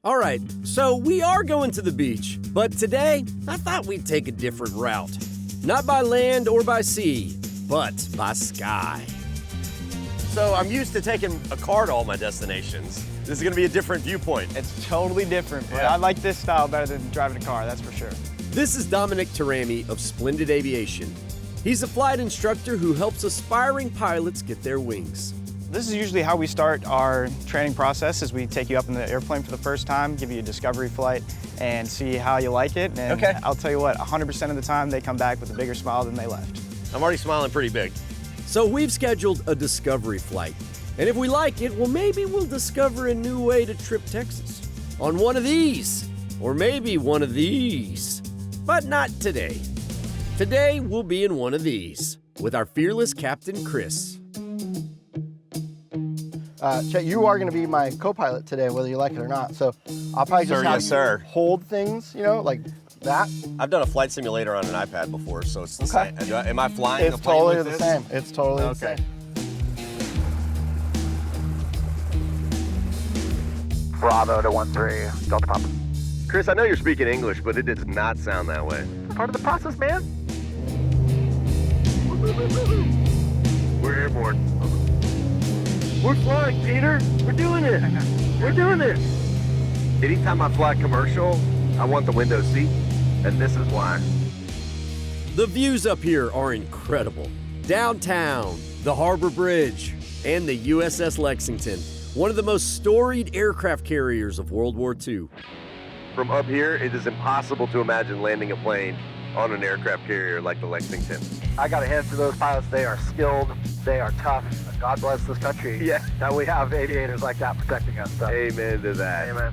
All right, so we are going to the beach, but today I thought we'd take a different route. Not by land or by sea, but by sky. So I'm used to taking a car to all my destinations. This is gonna be a different viewpoint. It's totally different, but Yeah. I like this style better than driving a car, that's for sure. This is Dominic Tarami of Splendid Aviation. He's a flight instructor who helps aspiring pilots get their wings. This is usually how we start our training process, is we take you up in the airplane for the first time, give you a discovery flight, and see how you like it. And Okay. I'll tell you what, 100% of the time they come back with a bigger smile than they left. I'm already smiling pretty big. So we've scheduled a discovery flight. And if we like it, well, maybe we'll discover a new way to trip Texas. On one of these, or maybe one of these. But not today. Today, we'll be in one of these with our fearless Captain Chris. Chet, you are going to be my co-pilot today, whether you like it or not. So I'll probably just Sir, have yes, sir. hold things, like that. I've done a flight simulator on an iPad before, so it's the Okay. same. Am I flying It's the plane totally with the this? same. It's totally the Okay. same. Bravo to 1-3, Delta Papa. Chris, I know you're speaking English, but it does not sound that way. Part of the process, man. We're airborne. We're flying, Peter. We're doing it. We're doing it. Anytime I fly commercial, I want the window seat, and this is why. The views up here are incredible. Downtown, the Harbor Bridge, and the USS Lexington, one of the most storied aircraft carriers of World War II. From up here, it is impossible to imagine landing a plane on an aircraft carrier like the Lexington. I got a hand for those pilots. They are skilled. They are tough. God bless this country. Yeah. That we have aviators like that protecting us. So. Amen to that. Amen.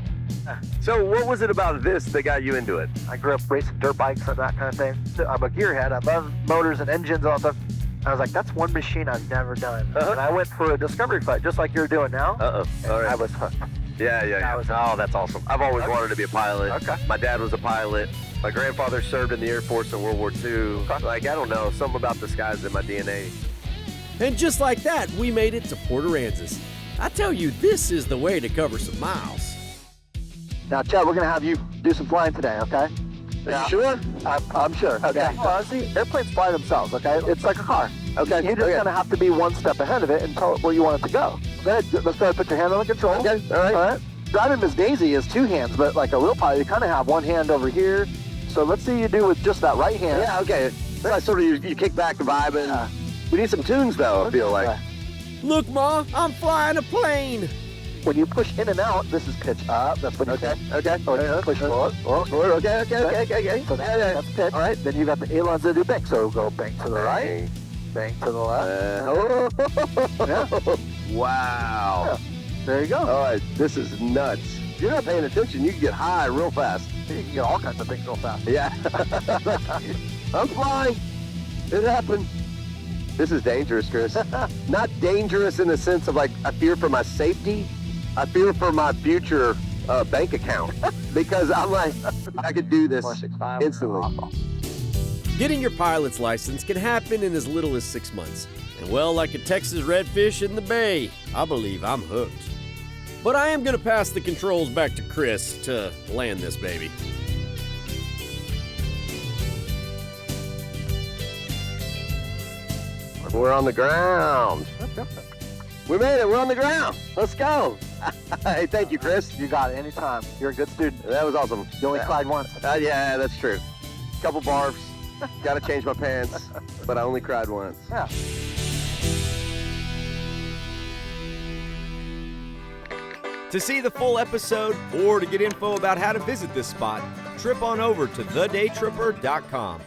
So what was it about this that got you into it? I grew up racing dirt bikes and that kind of thing. So I'm a gearhead. I love motors and engines and all that stuff. I was like, that's one machine I've never done. And I went for a discovery flight, just like you're doing now. Uh-oh. All right. I was hooked. Yeah. Oh, that's awesome. I've always wanted to be a pilot. Okay. My dad was a pilot. My grandfather served in the Air Force in World War II. Okay. Like, I don't know, something about the skies in my DNA. And just like that, we made it to Port Aransas. I tell you, this is the way to cover some miles. Now, Chet, we're going to have you do some flying today, okay? Are you sure? I'm sure. Okay. See, airplanes fly themselves, okay? It's like a car. Okay. You're just going to have to be one step ahead of it and tell it where you want it to go. Let's go ahead and put your hand on the control. Okay, all right. Driving Miss Daisy is two hands, but like a real pilot, you kind of have one hand over here. So let's see you do with just that right hand. Yeah, okay. It's like sort of you kick back the vibe and we need some tunes though, I feel like. Look, Ma, I'm flying a plane. When you push in and out, this is pitch up. That's when you Okay. push forward. Forward, okay. So that's pitch. All right, then you got the ailerons that do bank. So go bank to the right, bank to the left. Wow. Yeah. There you go. All right, this is nuts. If you're not paying attention, you can get high real fast. You can get all kinds of things real fast. Yeah. I'm flying. It happened. This is dangerous, Chris. Not dangerous in the sense of like, I fear for my safety. I fear for my future bank account. Because I'm like, I could do this 465. instantly. Getting your pilot's license can happen in as little as 6 months. And well, like a Texas redfish in the bay, I believe I'm hooked. But I am going to pass the controls back to Chris to land this baby. We're on the ground. We made it. We're on the ground. Let's go. Hey, thank you, Chris. You got it anytime. You're a good student. That was awesome. You only cried once. Yeah, that's true. Couple barbs. Got to change my pants, but I only cried once. Yeah. To see the full episode or to get info about how to visit this spot, trip on over to thedaytripper.com.